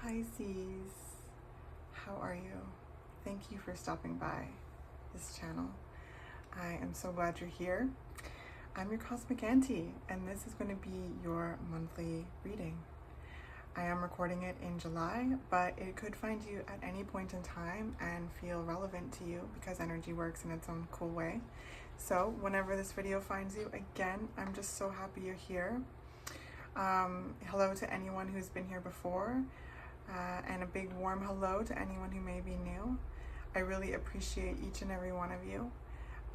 Pisces, how are you? Thank you for stopping by this channel. I am so glad you're here. I'm your Cosmic Auntie, and this is going to be your monthly reading. I am recording it in July, but it could find you at any point in time and feel relevant to you because energy works in its own cool way. So whenever this video finds you, again, I'm just so happy you're here. Hello to anyone who's been here before, and a big warm hello to anyone who may be new. I really appreciate each and every one of you.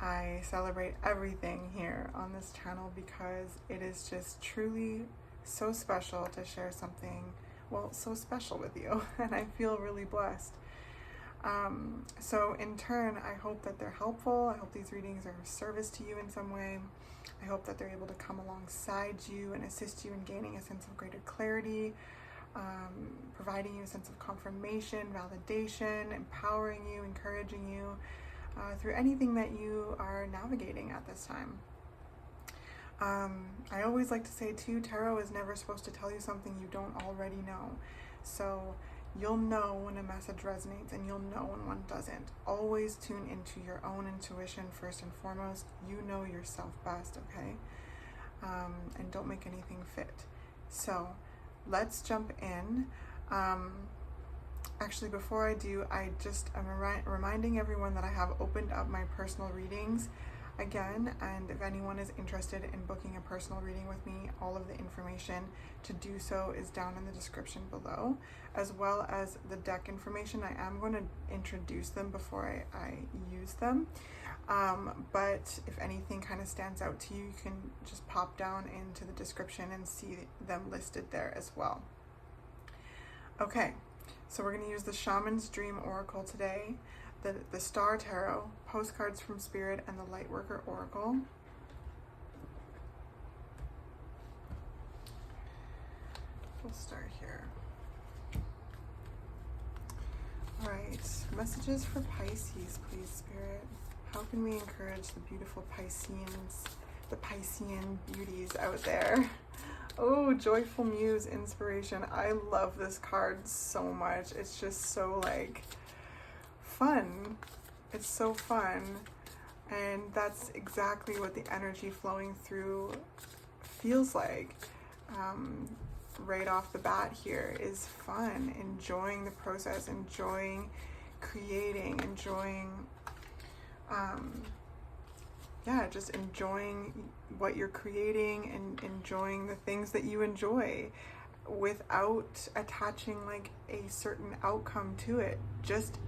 I celebrate everything here on this channel because it is just truly so special to share something, well, so special with you, and I feel really blessed. So in turn, I hope that they're helpful. I hope these readings are of service to you in some way. I hope that they're able to come alongside you and assist you in gaining a sense of greater clarity, providing you a sense of confirmation, validation, empowering you, encouraging you through anything that you are navigating at this time. I always like to say too, tarot is never supposed to tell you something you don't already know. So you'll know when a message resonates and you'll know when one doesn't. Always tune into your own intuition first and foremost. You know yourself best, okay? And don't make anything fit. So let's jump in. Actually, before I do, I'm reminding everyone that I have opened up my personal readings again, and if anyone is interested in booking a personal reading with me, all of the information to do so is down in the description below, as well as the deck information. I am going to introduce them before I use them, but if anything kind of stands out to you, you can just pop down into the description and see them listed there as well. Okay, so we're going to use the Shamans Dream Oracle today, the Star Tarot, Postcards from Spirit, and the Lightworker Oracle. We'll start here. Alright, messages for Pisces, please, Spirit. How can we encourage the beautiful Pisceans, the Piscean beauties out there? Oh, Joyful Muse Inspiration. I love this card so much. It's just so, like, fun. It's so fun, and that's exactly what the energy flowing through feels like. Right off the bat here is fun, enjoying the process, enjoying creating, enjoying just enjoying what you're creating and enjoying the things that you enjoy without attaching like a certain outcome to it. Just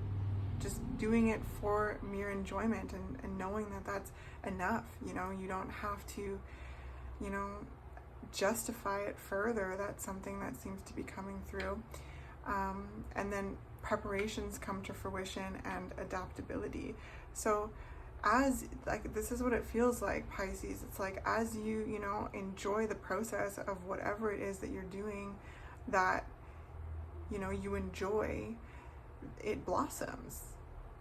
doing it for mere enjoyment and knowing that that's enough. You know, you don't have to, you know, justify it further. That's something that seems to be coming through. And then preparations come to fruition and adaptability. So as, like, this is what it feels like, Pisces. It's like as you know, enjoy the process of whatever it is that you're doing that, you know, you enjoy, it blossoms,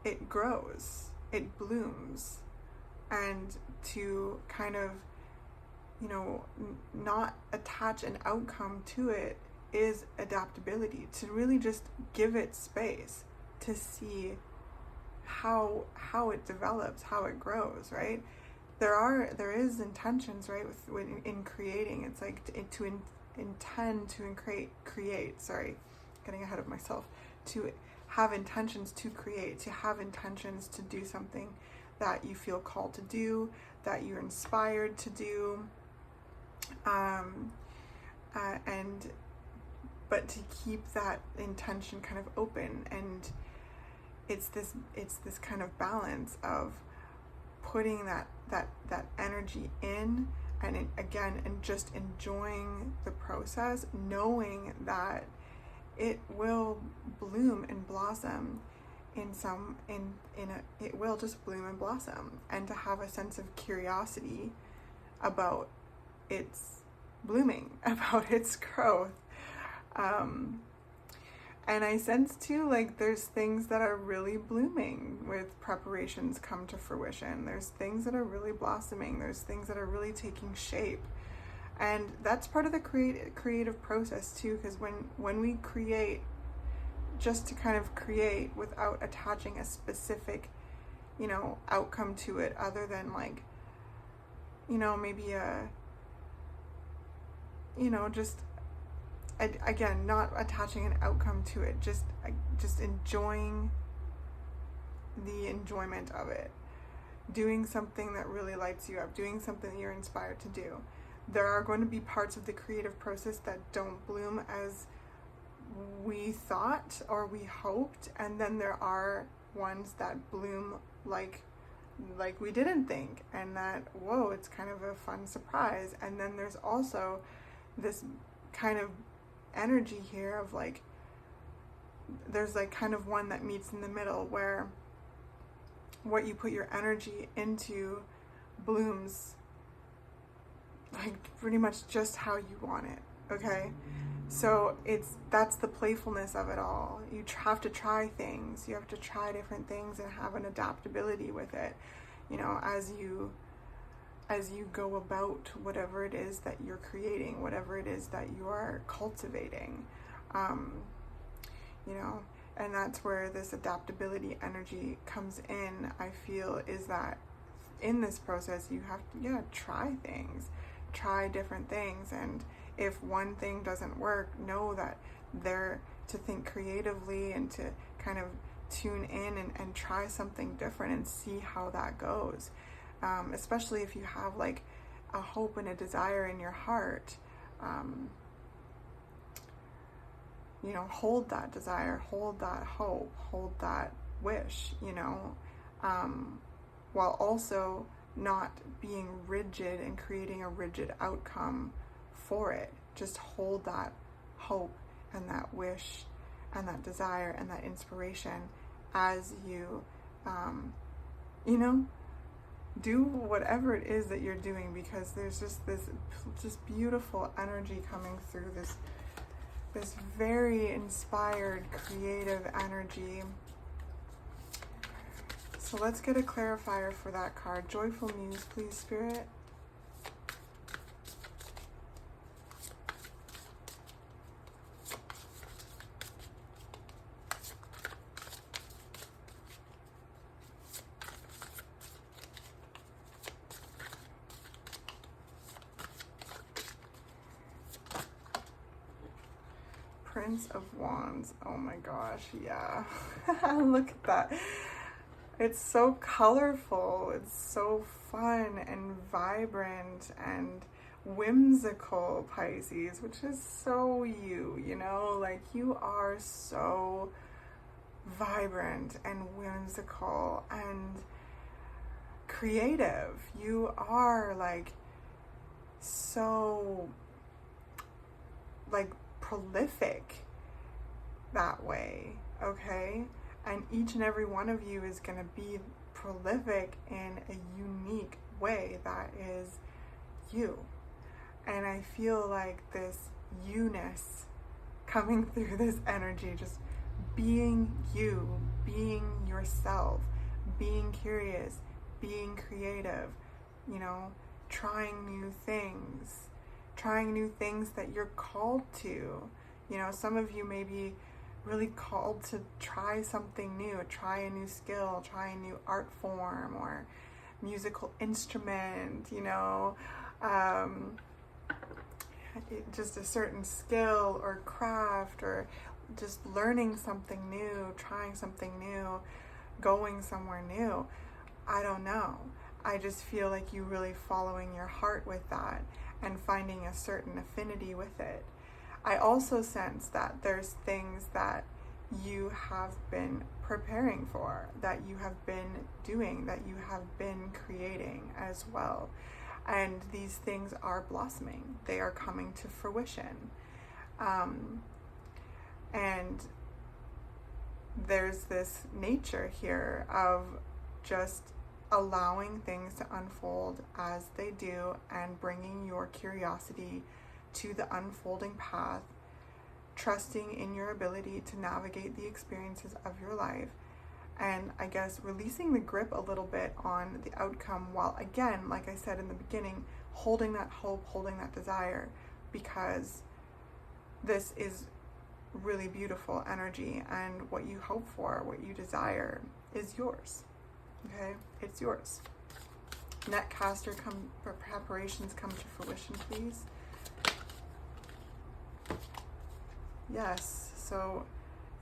it grows, it blooms. And to kind of, you know, not attach an outcome to it is adaptability, to really just give it space to see how it develops, how it grows, right? There is intentions, right, in creating. It's like to intend to create, sorry, getting ahead of myself, to have intentions to create, to have intentions to do something that you feel called to do, that you're inspired to do, but to keep that intention kind of open. And it's this kind of balance of putting that energy in, and just enjoying the process, knowing that it will bloom and blossom it will just bloom and blossom, and to have a sense of curiosity about its blooming, about its growth. And I sense too, like, there's things that are really blooming with preparations come to fruition. There's things that are really blossoming. There's things that are really taking shape. And that's part of the creative process too, because when we create just to kind of create without attaching a specific, you know, outcome to it, other than like, you know, maybe a, you know, just, again, not attaching an outcome to it, just enjoying the enjoyment of it, doing something that really lights you up, doing something that you're inspired to do. There are going to be parts of the creative process that don't bloom as we thought or we hoped, and then there are ones that bloom like we didn't think, and that, whoa, it's kind of a fun surprise. And then there's also this kind of energy here of like, there's like kind of one that meets in the middle, where what you put your energy into blooms like pretty much just how you want it, okay? So that's the playfulness of it all. You have to try things. You have to try different things and have an adaptability with it, you know, as you go about whatever it is that you're creating, whatever it is that you are cultivating, you know. And that's where this adaptability energy comes in, I feel, is that in this process you have to, try things, try different things. And if one thing doesn't work, know that they're to think creatively and to kind of tune in and try something different and see how that goes. Especially if you have like a hope and a desire in your heart, you know, hold that desire, hold that hope, hold that wish, you know, while also not being rigid and creating a rigid outcome for it. Just hold that hope and that wish and that desire and that inspiration as you, you know, do whatever it is that you're doing, because there's just this just beautiful energy coming through, this very inspired, creative energy. So let's get a clarifier for that card. Joyful Muse, please, Spirit. Prince of Wands. Oh my gosh, yeah. Look at that. It's so colorful. It's so fun and vibrant and whimsical, Pisces, which is so you know, like you are so vibrant and whimsical and creative. You are like so like prolific that way, okay? And each and every one of you is going to be prolific in a unique way that is you. And I feel like this you-ness coming through this energy, just being you, being yourself, being curious, being creative, you know, trying new things that you're called to. You know, some of you may be really called to try something new, try a new skill, try a new art form or musical instrument, you know, just a certain skill or craft, or just learning something new, trying something new, going somewhere new. I don't know. I just feel like you really following your heart with that and finding a certain affinity with it. I also sense that there's things that you have been preparing for, that you have been doing, that you have been creating as well. And these things are blossoming. They are coming to fruition. And there's this nature here of just allowing things to unfold as they do and bringing your curiosity to the unfolding path, trusting in your ability to navigate the experiences of your life, and I guess releasing the grip a little bit on the outcome, while again, like I said in the beginning, holding that hope, holding that desire, because this is really beautiful energy, and what you hope for, what you desire is yours. Okay? It's yours. Netcaster preparations come to fruition, please. Yes, so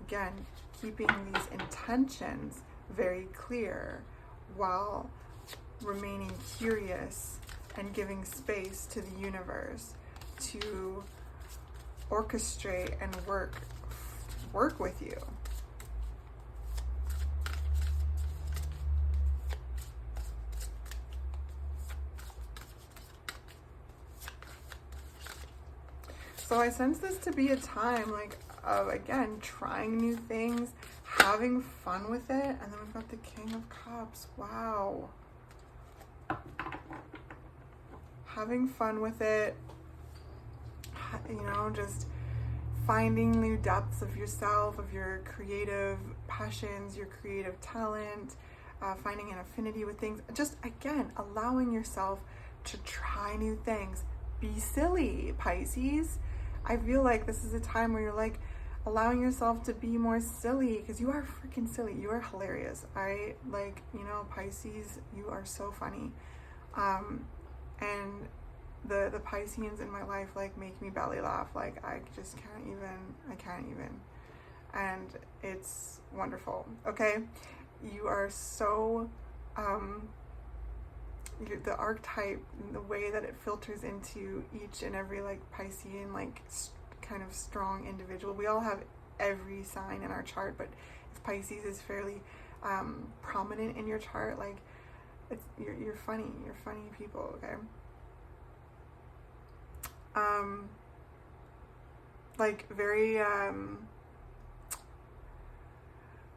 again, keeping these intentions very clear while remaining curious and giving space to the universe to orchestrate and work with you. So I sense this to be a time like of, again, trying new things, having fun with it. And then we've got the King of Cups. Wow. Having fun with it, you know, just finding new depths of yourself, of your creative passions, your creative talent, finding an affinity with things. Just, again, allowing yourself to try new things. Be silly, Pisces. I feel like this is a time where you're like allowing yourself to be more silly, because you are freaking silly. You are hilarious. I like, you know, Pisces, you are so funny. And the Pisceans in my life like make me belly laugh. Like I can't even. And it's wonderful. Okay. You are so, the archetype, the way that it filters into each and every like Piscean, like kind of strong individual. We all have every sign in our chart, but if Pisces is fairly prominent in your chart, like you're funny people. Okay. Like very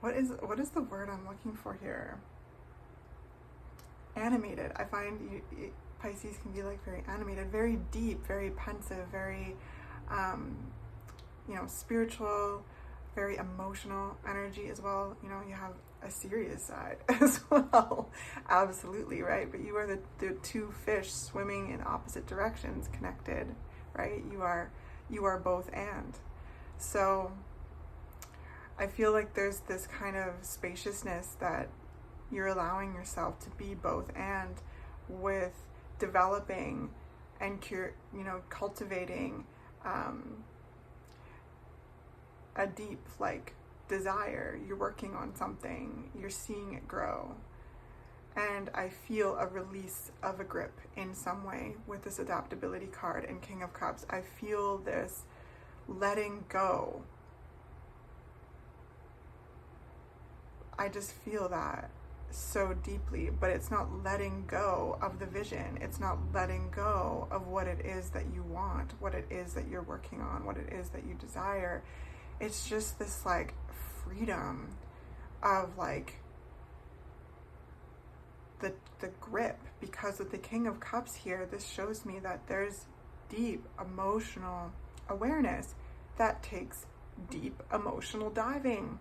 what is the word I'm looking for here? Animated. I find Pisces can be like very animated, very deep, very pensive, very you know, spiritual, very emotional energy as well. You know, you have a serious side as well. Absolutely, right? But you are the two fish swimming in opposite directions connected, right? You are both and. So I feel like there's this kind of spaciousness that you're allowing yourself to be both and, with developing and cultivating a deep like desire. You're working on something, you're seeing it grow, and I feel a release of a grip in some way with this adaptability card and King of Cups. I feel this letting go. I just feel that so deeply, but it's not letting go of the vision. It's not letting go of what it is that you want, what it is that you're working on, what it is that you desire. It's just this like freedom of like the grip, because with the King of Cups here, this shows me that there's deep emotional awareness that takes deep emotional diving.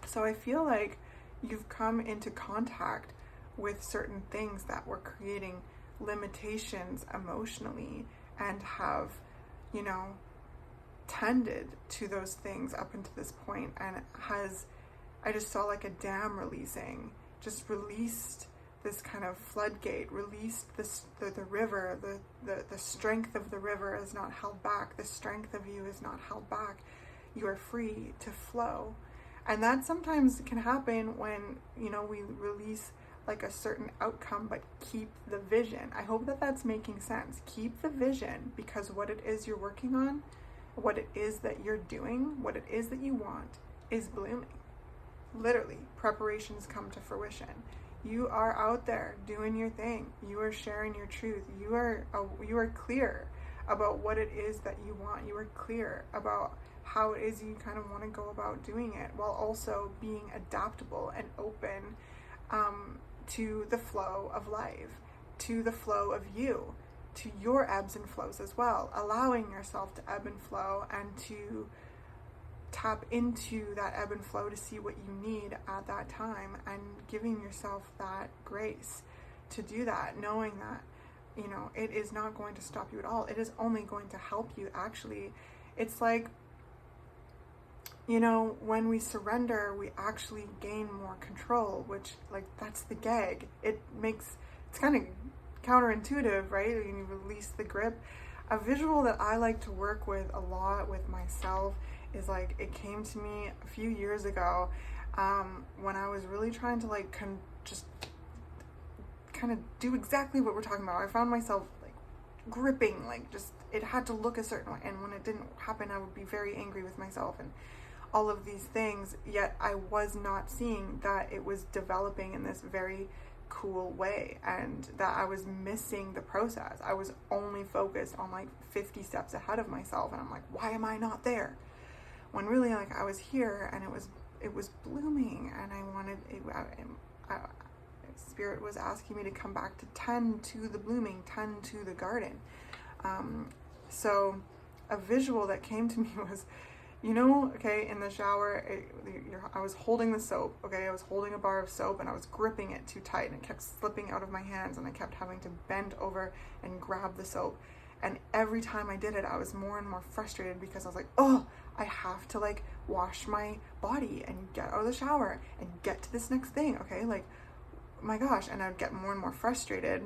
So I feel like you've come into contact with certain things that were creating limitations emotionally, and have, you know, tended to those things up until this point, and I just saw like a dam releasing, just released this kind of floodgate, released the river, the strength of the river is not held back, the strength of you is not held back, you are free to flow. And that sometimes can happen when, you know, we release like a certain outcome, but keep the vision. I hope that that's making sense. Keep the vision, because what it is you're working on, what it is that you're doing, what it is that you want is blooming. Literally, preparations come to fruition. You are out there doing your thing. You are sharing your truth. You are clear about what it is that you want. You are clear about how it is you kind of want to go about doing it, while also being adaptable and open to the flow of life, to the flow of you, to your ebbs and flows as well, allowing yourself to ebb and flow, and to tap into that ebb and flow to see what you need at that time, and giving yourself that grace to do that, knowing that, you know, it is not going to stop you at all. It is only going to help you. Actually, it's like you know, when we surrender, we actually gain more control, which, like, that's the gag. It's kind of counterintuitive, right? When you release the grip. A visual that I like to work with a lot with myself is, like, it came to me a few years ago, when I was really trying to, like, just kind of do exactly what we're talking about. I found myself, like, gripping, like, just, it had to look a certain way, and when it didn't happen, I would be very angry with myself and all of these things, yet I was not seeing that it was developing in this very cool way, and that I was missing the process. I was only focused on, like, 50 steps ahead of myself, and I'm like, why am I not there? When really, like, I was here, and it was blooming, and I wanted it. Spirit was asking me to come back to tend to the blooming, tend to the garden. So a visual that came to me was, you know, okay, in the shower, I was holding the soap, okay, I was holding a bar of soap, and I was gripping it too tight, and it kept slipping out of my hands, and I kept having to bend over and grab the soap. And every time I did it, I was more and more frustrated, because I was like, oh, I have to, like, wash my body and get out of the shower and get to this next thing, okay, like, my gosh. And I'd get more and more frustrated,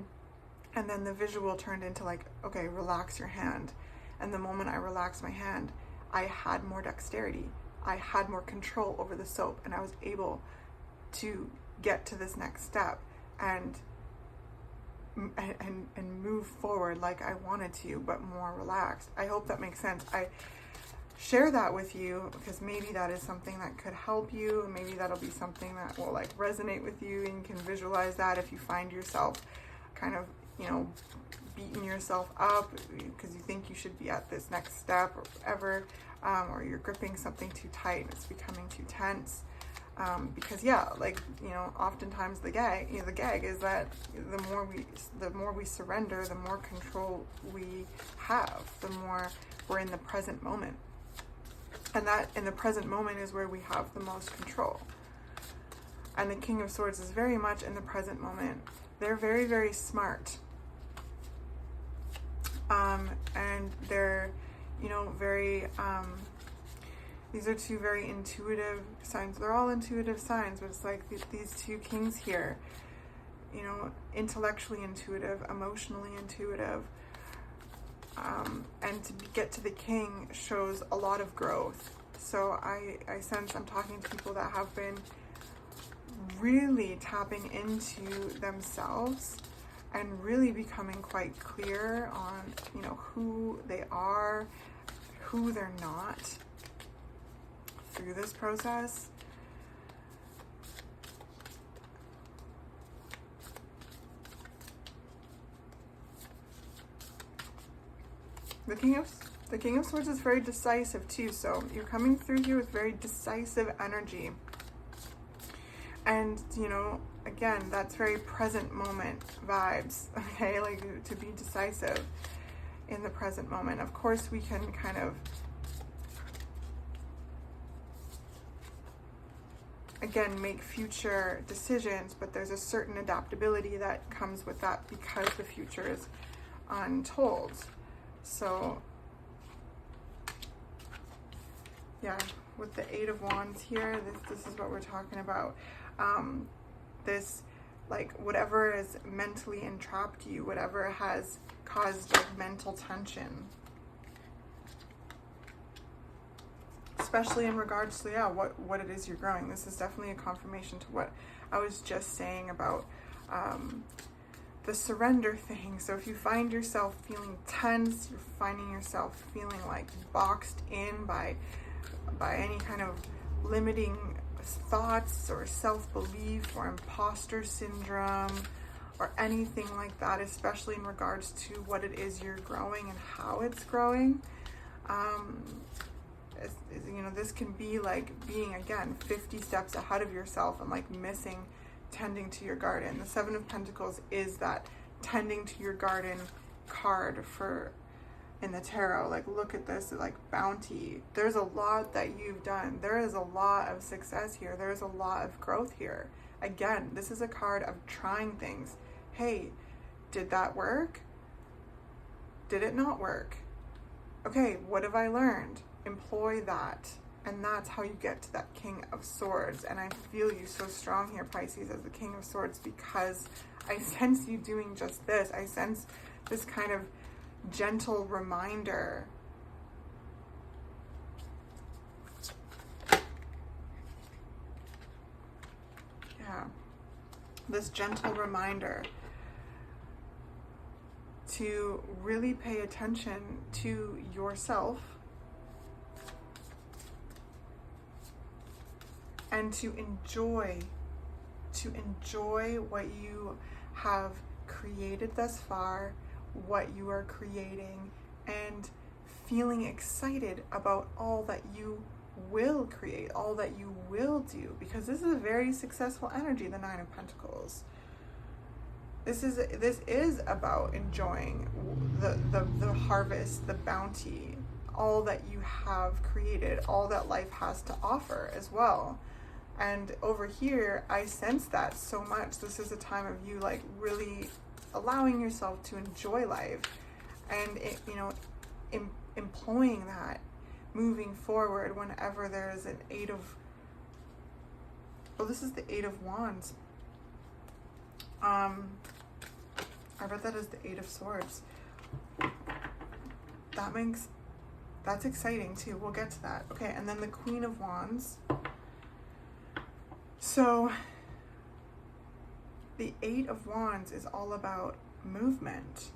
and then the visual turned into, like, okay, relax your hand. And the moment I relaxed my hand, I had more dexterity, I had more control over the soap, and I was able to get to this next step and move forward like I wanted to, but more relaxed. I hope that makes sense. I share that with you because maybe that is something that could help you. Maybe that'll be something that will, like, resonate with you, and you can visualize that if you find yourself kind of, you know, beating yourself up because you think you should be at this next step or whatever, or you're gripping something too tight and it's becoming too tense. Because, yeah, like, you know, oftentimes the gag is that the more we surrender, the more control we have, the more we're in the present moment. And that in the present moment is where we have the most control. And the King of Swords is very much in the present moment. They're very, very smart. And they're, you know, very, these are two very intuitive signs. They're all intuitive signs, but it's like these two kings here, you know, intellectually intuitive, emotionally intuitive. And to get to the king shows a lot of growth. So I sense I'm talking to people that have been really tapping into themselves and really becoming quite clear on, you know, who they are, who they're not through this process. The King of Swords is very decisive too, so you're coming through here with very decisive energy. And, you know, again, that's very present moment vibes, okay? Like, to be decisive in the present moment. Of course, we can kind of, again, make future decisions, but there's a certain adaptability that comes with that because the future is untold. So, yeah, with the Eight of Wands here, this is what we're talking about. This, like, whatever has mentally entrapped you, whatever has caused, like, mental tension, especially in regards to, yeah, what it is you're growing. This is definitely a confirmation to what I was just saying about the surrender thing. So if you find yourself feeling tense, you're finding yourself feeling like boxed in by any kind of limiting thoughts or self-belief or imposter syndrome or anything like that, especially in regards to what it is you're growing and how it's growing. You know, this can be like being, again, 50 steps ahead of yourself and, like, missing tending to your garden. The Seven of Pentacles is that tending to your garden card for in the tarot. Like, look at this, like, bounty. There's a lot that you've done. There is a lot of success here. There's a lot of growth here. Again, this is a card of trying things. Hey, did that work? Did it not work? Okay, what have I learned? Employ that. And that's how you get to that King of Swords. And I feel you so strong here, Pisces, as the King of Swords, because I sense you doing just this. I sense this kind of gentle reminder. Yeah. This gentle reminder to really pay attention to yourself and to enjoy what you have created thus far, what you are creating, and feeling excited about all that you will create, all that you will do, because this is a very successful energy, the Nine of Pentacles. This is about enjoying the harvest, the bounty, all that you have created, all that life has to offer as well. And over here, I sense that so much. This is a time of you like really allowing yourself to enjoy life, and employing that, moving forward whenever there is an Eight of. Oh, this is the Eight of Wands. I read that as the Eight of Swords. That's exciting too. We'll get to that. Okay, and then the Queen of Wands. So the Eight of Wands is all about movement.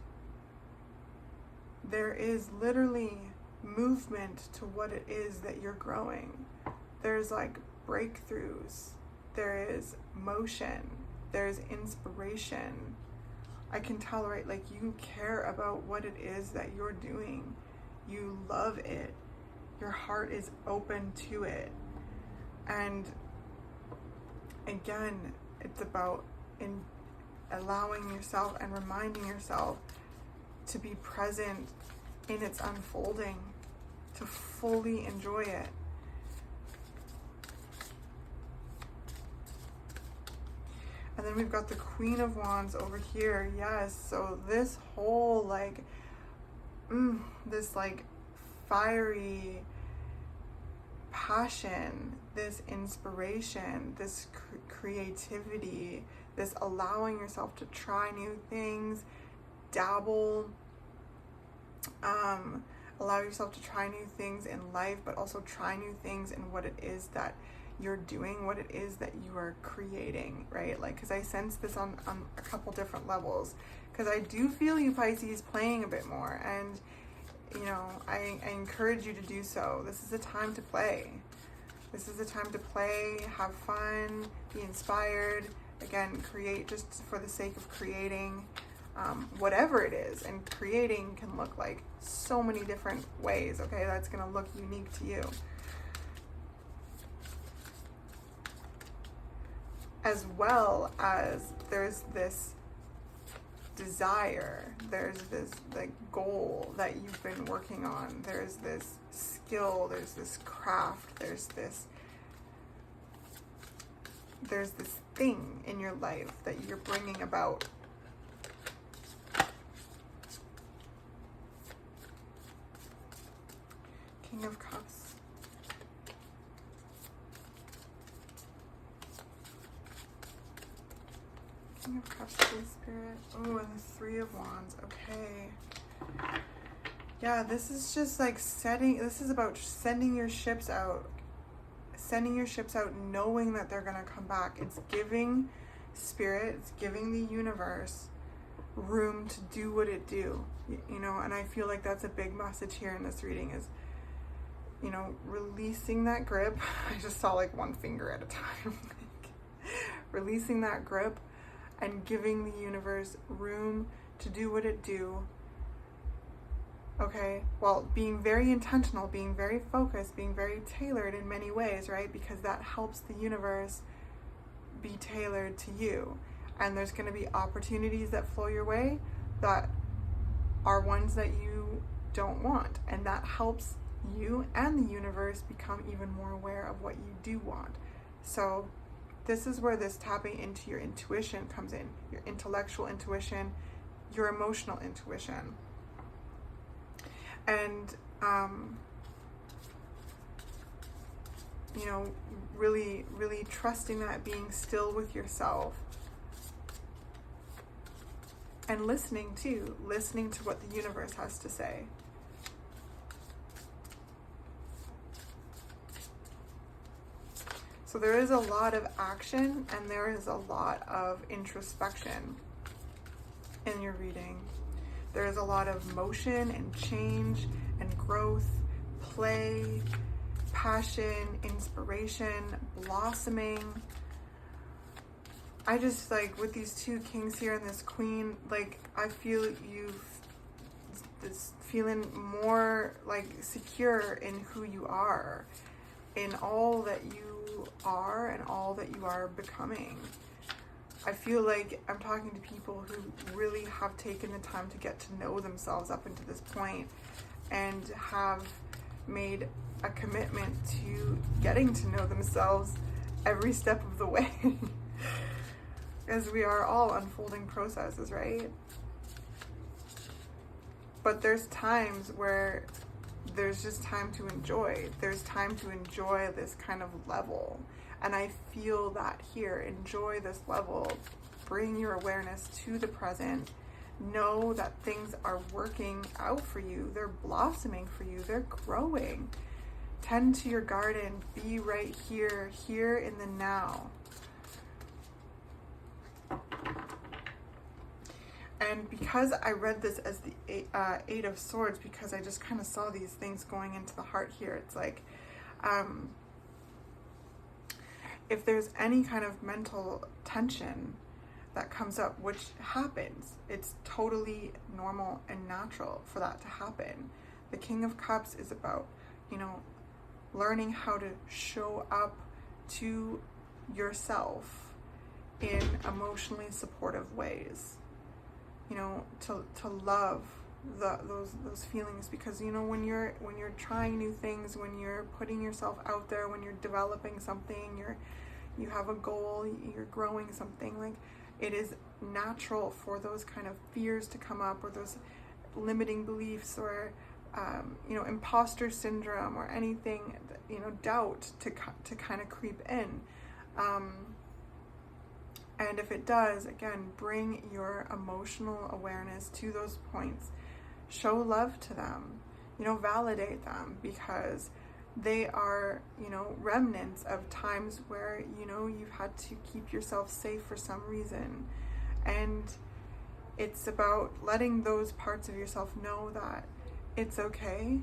There is literally movement to what it is that you're growing. There's like breakthroughs. There is motion. There's inspiration. I can tell, right? Like you care about what it is that you're doing. You love it. Your heart is open to it. And again, it's about allowing yourself and reminding yourself to be present in its unfolding, to fully enjoy it. And then we've got the Queen of Wands over here. Yes, so this whole like, this like fiery passion, this inspiration, this creativity, this allowing yourself to try new things, dabble, allow yourself to try new things in life, but also try new things in what it is that you're doing, what it is that you are creating, right? Like, because I sense this on a couple different levels, because I do feel you, Pisces, playing a bit more, and I encourage you to do so. This is a time to play. This is a time to play, have fun, be inspired. Again, create just for the sake of creating, whatever it is. And creating can look like so many different ways, okay? That's going to look unique to you. As well as there's this desire, there's this like goal that you've been working on, there's this skill, there's this craft, there's this thing in your life that you're bringing about. King of Cups. King of Cups, Holy Spirit. Oh, and the Three of Wands. Okay. Yeah, this is just like this is about sending your ships out. Sending your ships out knowing that they're going to come back. It's giving Spirit, it's giving the universe room to do what it do. And I feel like that's a big message here in this reading is, releasing that grip. I just saw like one finger at a time. Releasing that grip and giving the universe room to do what it do. Okay, well, being very intentional, being very focused, being very tailored in many ways, right? Because that helps the universe be tailored to you. And there's going to be opportunities that flow your way that are ones that you don't want. And that helps you and the universe become even more aware of what you do want. So this is where this tapping into your intuition comes in, your intellectual intuition, your emotional intuition. And you know, really, really trusting that, being still with yourself. And listening to what the universe has to say. So there is a lot of action and there is a lot of introspection in your reading. There is a lot of motion and change and growth, play, passion, inspiration, blossoming. I just, like, with these two kings here and this queen, like, I feel you've this feeling more like secure in who you are, in all that you are and all that you are becoming. I feel like I'm talking to people who really have taken the time to get to know themselves up until this point and have made a commitment to getting to know themselves every step of the way. As we are all unfolding processes, right? But there's times where there's just time to enjoy. There's time to enjoy this kind of level. And I feel that here. Enjoy this level. Bring your awareness to the present. Know that things are working out for you. They're blossoming for you. They're growing. Tend to your garden. Be right here, here in the now. And because I read this as the Eight of Swords, because I just kind of saw these things going into the heart here, it's like, if there's any kind of mental tension that comes up, which happens, it's totally normal and natural for that to happen. The King of Cups is about, you know, learning how to show up to yourself in emotionally supportive ways. You know, to love those feelings, because, you know, when you're trying new things, when you're putting yourself out there, when you're developing something, you have a goal, you're growing something, like, it is natural for those kind of fears to come up, or those limiting beliefs, or you know, imposter syndrome, or anything, you know, doubt to kind of creep in. And if it does, again, bring your emotional awareness to those points. Show love to them, you know, validate them, because they are, you know, remnants of times where, you know, you've had to keep yourself safe for some reason. And it's about letting those parts of yourself know that it's okay,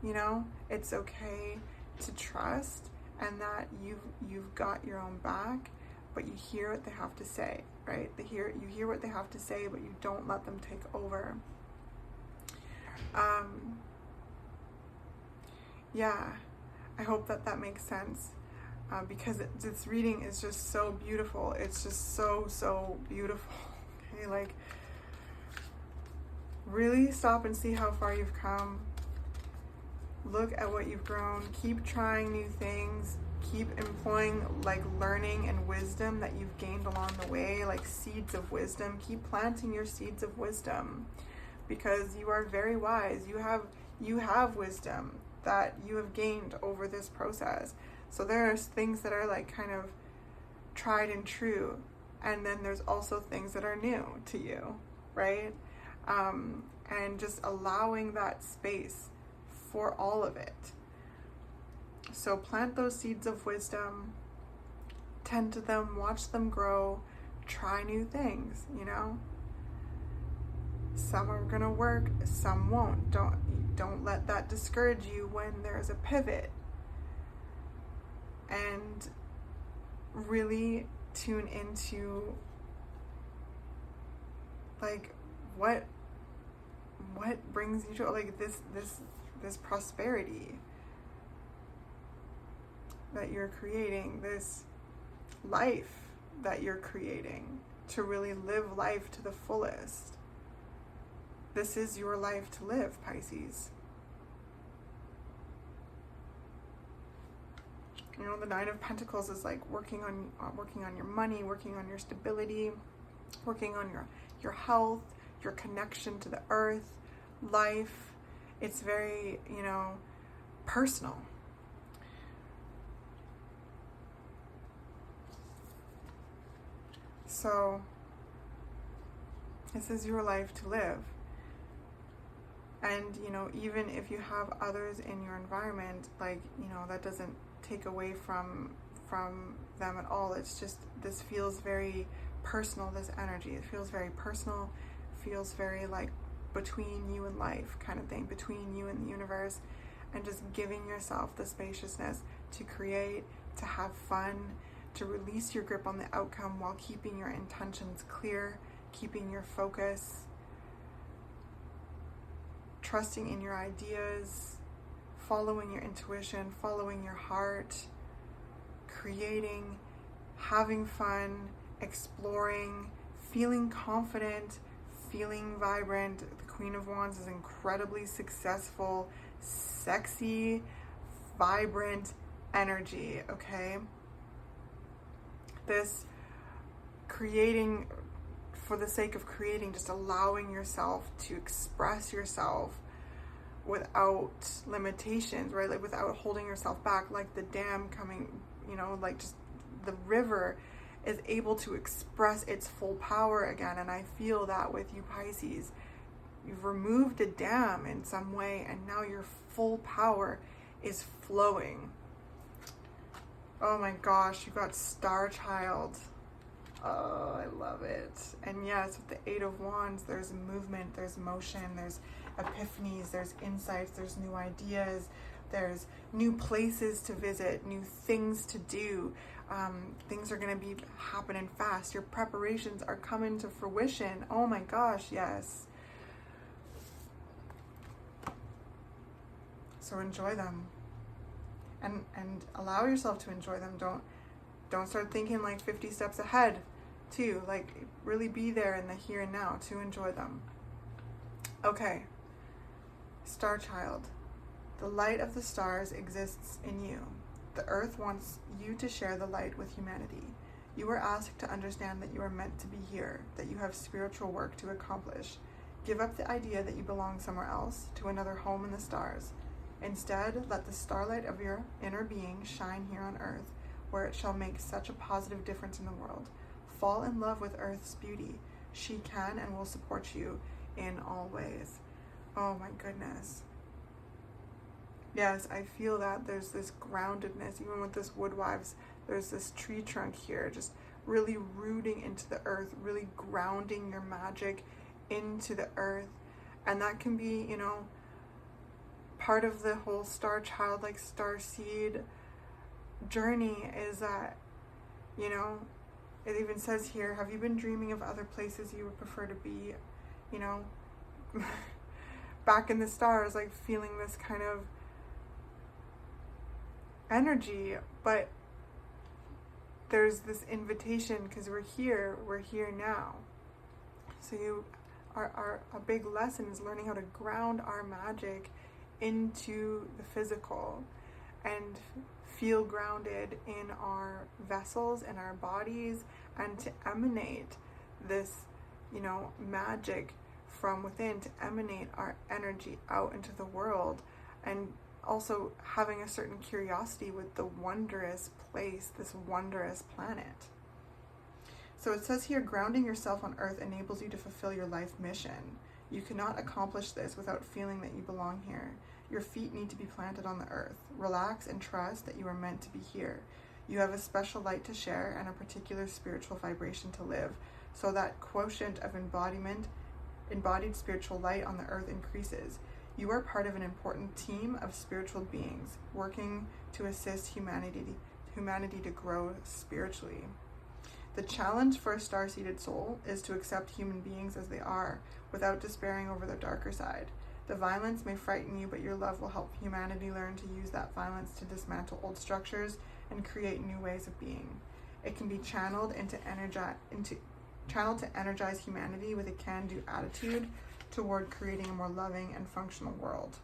you know, it's okay to trust, and that you've got your own back. But you hear what they have to say, right? You hear what they have to say, but you don't let them take over. Yeah, I hope that makes sense, because this reading is just so beautiful. It's just so beautiful. Okay, like, really stop and see how far you've come. Look at what you've grown. Keep trying new things. Keep employing, like, learning and wisdom that you've gained along the way, like seeds of wisdom. Keep planting your seeds of wisdom, because you are very wise. You have wisdom that you have gained over this process. So there are things that are, like, kind of tried and true, and then there's also things that are new to you, right? And just allowing that space for all of it. So plant those seeds of wisdom, tend to them, watch them grow, try new things, you know? Some are gonna work, some won't. Don't let that discourage you when there's a pivot. And really tune into, like, what brings you joy, like this prosperity that you're creating, this life that you're creating, to really live life to the fullest. This is your life to live, Pisces. You know, the Nine of Pentacles is like working on your money, working on your stability, working on your health, your connection to the earth, life. It's very, you know, personal. So this is your life to live. And, you know, even if you have others in your environment, like, you know, that doesn't take away from them at all. It's just, this feels very personal, this energy. It feels very personal, feels very like between you and life kind of thing, between you and the universe, and just giving yourself the spaciousness to create, to have fun, to release your grip on the outcome while keeping your intentions clear, keeping your focus, trusting in your ideas, following your intuition, following your heart, creating, having fun, exploring, feeling confident, feeling vibrant. The Queen of Wands is incredibly successful, sexy, vibrant energy, okay? This creating for the sake of creating, just allowing yourself to express yourself without limitations, right? Like without holding yourself back, like the dam coming, you know, like just the river is able to express its full power again. And I feel that with you, Pisces. You've removed a dam in some way, and now your full power is flowing. Oh my gosh, you got Star Child. Oh, I love it. And yes, with the Eight of Wands, there's movement, there's motion, there's epiphanies, there's insights, there's new ideas, there's new places to visit, new things to do. Things are going to be happening fast. Your preparations are coming to fruition. Oh my gosh, yes. So enjoy them. And allow yourself to enjoy them. Don't start thinking like 50 steps ahead too. Like really be there in the here and now to enjoy them. Okay. Star Child. The light of the stars exists in you. The earth wants you to share the light with humanity. You are asked to understand that you are meant to be here, that you have spiritual work to accomplish. Give up the idea that you belong somewhere else, to another home in the stars. Instead, let the starlight of your inner being shine here on earth, where it shall make such a positive difference in the world. Fall in love with Earth's beauty. She can and will support you in all ways. Oh my goodness. Yes, I feel that there's this groundedness, even with this Woodwives, there's this tree trunk here, just really rooting into the earth, really grounding your magic into the earth. And that can be, you know, part of the whole Star Child, like Star Seed journey is that, you know, it even says here, have you been dreaming of other places you would prefer to be, you know, back in the stars, like feeling this kind of energy, but there's this invitation because we're here now. So you are a big lesson is learning how to ground our magic into the physical and feel grounded in our vessels and our bodies, and to emanate this, you know, magic from within, to emanate our energy out into the world, and also having a certain curiosity with the wondrous place, this wondrous planet. So it says here, grounding yourself on earth enables you to fulfill your life mission. You cannot accomplish this without feeling that you belong here. Your feet need to be planted on the earth. Relax and trust that you are meant to be here. You have a special light to share and a particular spiritual vibration to live, so that quotient of embodied spiritual light on the earth increases. You are part of an important team of spiritual beings working to assist humanity to grow spiritually. The challenge for a star-seeded soul is to accept human beings as they are, without despairing over their darker side. The violence may frighten you, but your love will help humanity learn to use that violence to dismantle old structures and create new ways of being. It can be channeled to energize humanity with a can-do attitude toward creating a more loving and functional world.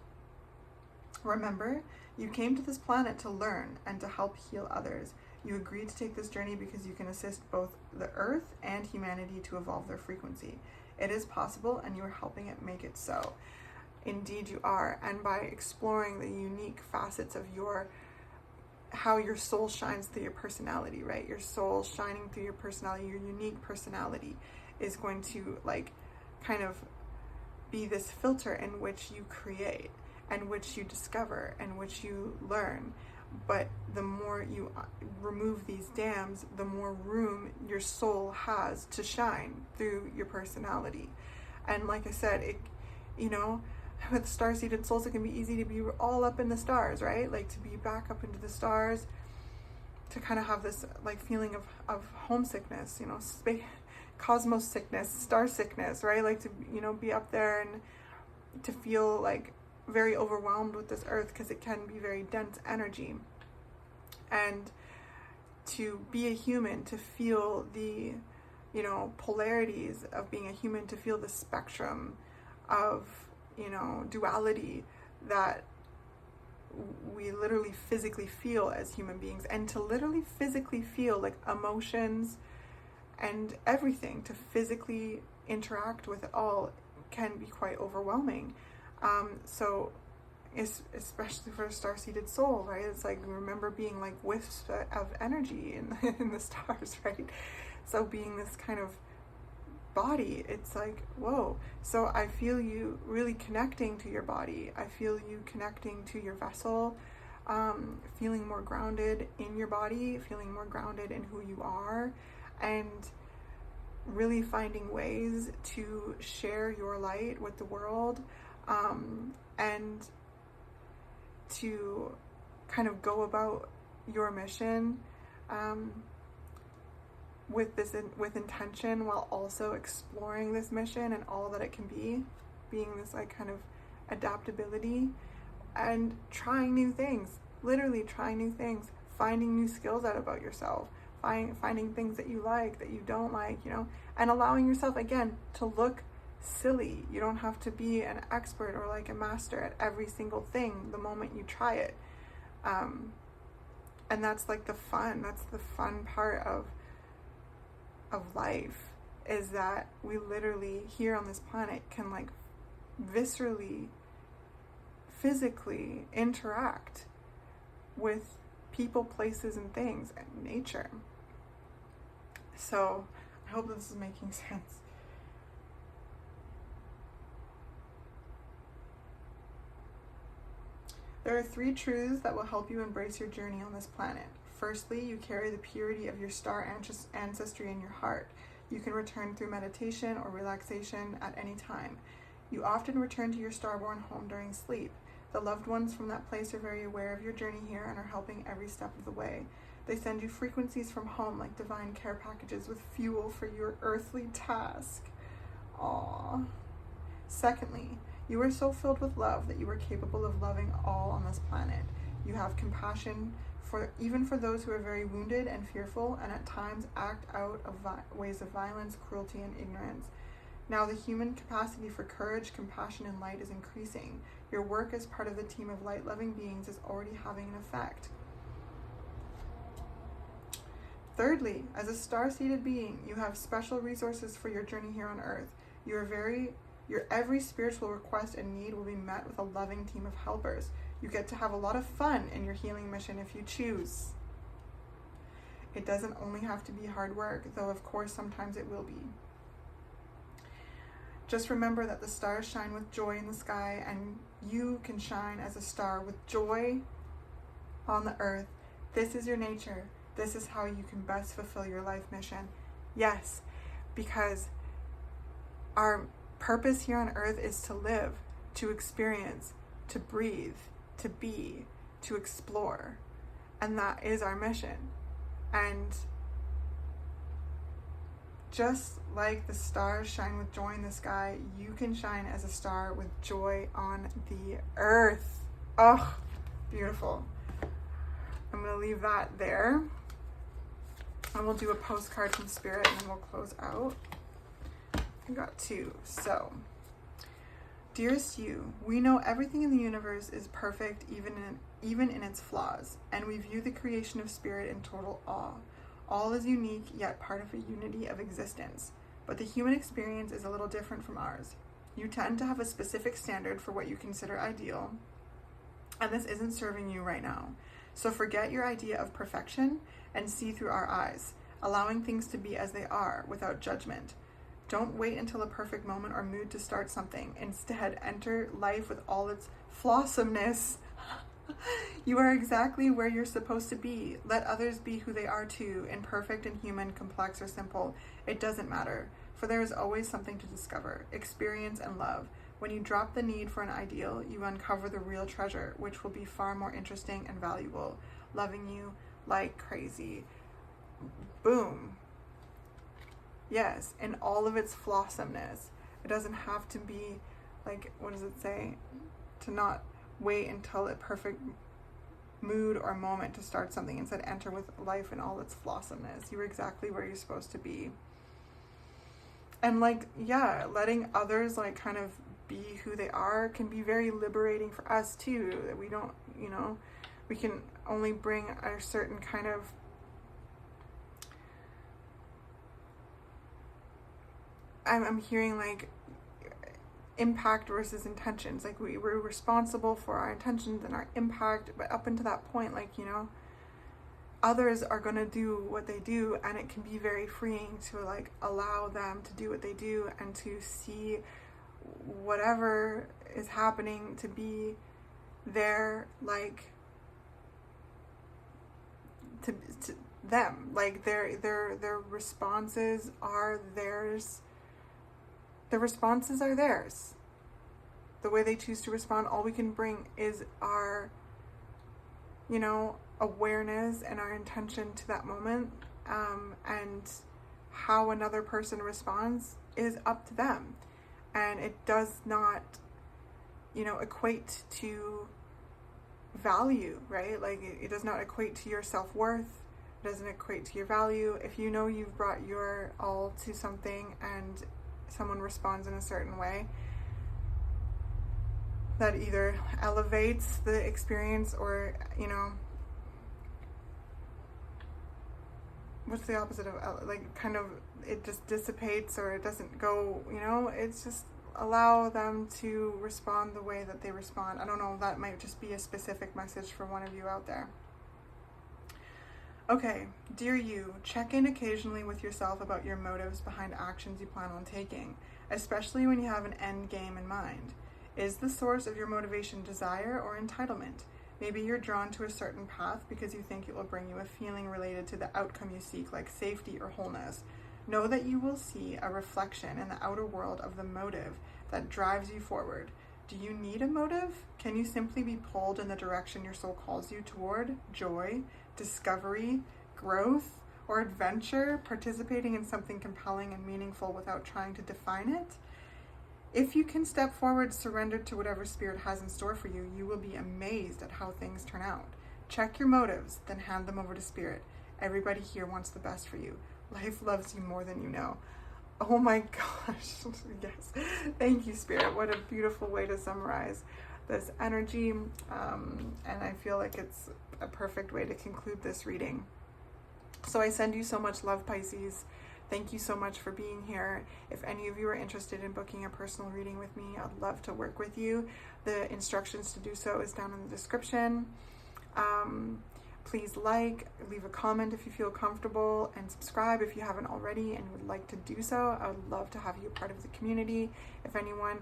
Remember, you came to this planet to learn and to help heal others. You agreed to take this journey because you can assist both the earth and humanity to evolve their frequency. It is possible, and you are helping it make it so. Indeed you are, and by exploring the unique facets of your how your soul shines through your personality, right? Your soul shining through your personality, your unique personality is going to like kind of be this filter in which you create and which you discover and which you learn. But the more you remove these dams, the more room your soul has to shine through your personality. And like I said, it, you know, with star-seeded souls, it can be easy to be all up in the stars, right? Like to be back up into the stars, to kind of have this like feeling of homesickness, you know, space, cosmos sickness, star sickness, right? Like to, you know, be up there and to feel like very overwhelmed with this earth, because it can be very dense energy. And to be a human, to feel the, you know, polarities of being a human, to feel the spectrum of, you know, duality that we literally physically feel as human beings, and to literally physically feel like emotions and everything, to physically interact with it all can be quite overwhelming. So especially for a star-seeded soul, right? It's like, remember being like wisps of energy in the stars, right? So being this kind of body, it's like, whoa. So I feel you really connecting to your body. I feel you connecting to your vessel, feeling more grounded in your body, feeling more grounded in who you are, and really finding ways to share your light with the world, and to kind of go about your mission with intention, while also exploring this mission and all that it can be, being this like kind of adaptability and trying new things, literally trying new things, finding new skills out about yourself, finding things that you like, that you don't like, you know, and allowing yourself again to look silly. You don't have to be an expert or like a master at every single thing the moment you try it. And that's like the fun part of life, is that we literally here on this planet can like viscerally, physically interact with people, places, and things, and nature. So I hope this is making sense. There are 3 truths that will help you embrace your journey on this planet. Firstly, you carry the purity of your star ancestry in your heart. You can return through meditation or relaxation at any time. You often return to your starborn home during sleep. The loved ones from that place are very aware of your journey here and are helping every step of the way. They send you frequencies from home like divine care packages with fuel for your earthly task. Aww. Secondly, you are so filled with love that you are capable of loving all on this planet. You have compassion even for those who are very wounded and fearful, and at times act out of ways of violence, cruelty, and ignorance. Now the human capacity for courage, compassion, and light is increasing. Your work as part of the team of light-loving beings is already having an effect. Thirdly, as a star-seeded being, you have special resources for your journey here on Earth. Your every spiritual request and need will be met with a loving team of helpers. You get to have a lot of fun in your healing mission if you choose. It doesn't only have to be hard work, though of course sometimes it will be. Just remember that the stars shine with joy in the sky, and you can shine as a star with joy on the earth. This is your nature. This is how you can best fulfill your life mission. Yes, because our purpose here on earth is to live, to experience, to breathe, to be, to explore. And that is our mission. And just like the stars shine with joy in the sky, you can shine as a star with joy on the earth. Oh, beautiful. I'm going to leave that there. And we'll do a postcard from Spirit, and then we'll close out. I got 2. So, dearest you, we know everything in the universe is perfect, even in its flaws, and we view the creation of Spirit in total awe. All is unique, yet part of a unity of existence. But the human experience is a little different from ours. You tend to have a specific standard for what you consider ideal, and this isn't serving you right now. So forget your idea of perfection and see through our eyes, allowing things to be as they are without judgment. Don't wait until a perfect moment or mood to start something. Instead, enter life with all its flossomeness. You are exactly where you're supposed to be. Let others be who they are too, imperfect and human, complex or simple. It doesn't matter, for there is always something to discover, experience, and love. When you drop the need for an ideal, you uncover the real treasure, which will be far more interesting and valuable. Loving you like crazy. Boom. Yes, in all of its flossomeness. It doesn't have to be like, what does it say? To not wait until a perfect mood or moment to start something. Instead, enter with life in all its flossomeness. You're exactly where you're supposed to be. And like, yeah, letting others like kind of be who they are can be very liberating for us too. That we don't, you know, we can only bring a certain kind of I'm hearing like impact versus intentions. Like we're responsible for our intentions and our impact, but up until that point, like, you know, others are going to do what they do, and it can be very freeing to like allow them to do what they do and to see whatever is happening to be their like to them, like their responses are theirs. The responses are theirs. The way they choose to respond, all we can bring is our, you know, awareness and our intention to that moment, and how another person responds is up to them. And it does not, you know, equate to value, right? Like it does not equate to your self-worth. It doesn't equate to your value. If you know you've brought your all to something and someone responds in a certain way, that either elevates the experience or, you know, what's the opposite of, like, kind of, it just dissipates or it doesn't go, you know, it's just allow them to respond the way that they respond. I don't know, that might just be a specific message for one of you out there. Okay, dear you, check in occasionally with yourself about your motives behind actions you plan on taking, especially when you have an end game in mind. Is the source of your motivation desire or entitlement? Maybe you're drawn to a certain path because you think it will bring you a feeling related to the outcome you seek, like safety or wholeness. Know that you will see a reflection in the outer world of the motive that drives you forward. Do you need a motive? Can you simply be pulled in the direction your soul calls you toward? Joy, discovery, growth, or adventure, participating in something compelling and meaningful without trying to define it? If you can step forward, surrendered to whatever spirit has in store for you, you will be amazed at how things turn out. Check your motives, then hand them over to spirit. Everybody here wants the best for you. Life loves you more than you know. Oh my gosh. Yes. Thank you, spirit. What a beautiful way to summarize this energy. And I feel like it's a perfect way to conclude this reading. So I send you so much love, Pisces. Thank you so much for being here. If any of you are interested in booking a personal reading with me, I'd love to work with you. The instructions to do so is down in the description. Please leave a comment if you feel comfortable, and subscribe if you haven't already and would like to do so. I would love to have you a part of the community. If anyone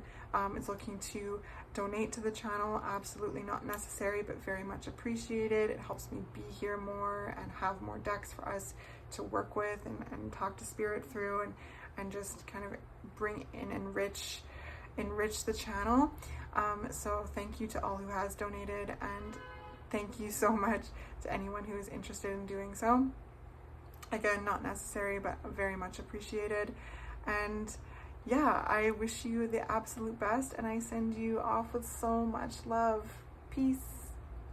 is looking to donate to the channel, absolutely not necessary, but very much appreciated. It helps me be here more and have more decks for us to work with and talk to spirit through and just kind of bring in, enrich the channel. So thank you to all who has donated, and thank you so much to anyone who is interested in doing so. Again, not necessary, but very much appreciated. And yeah, I wish you the absolute best, and I send you off with so much love. Peace.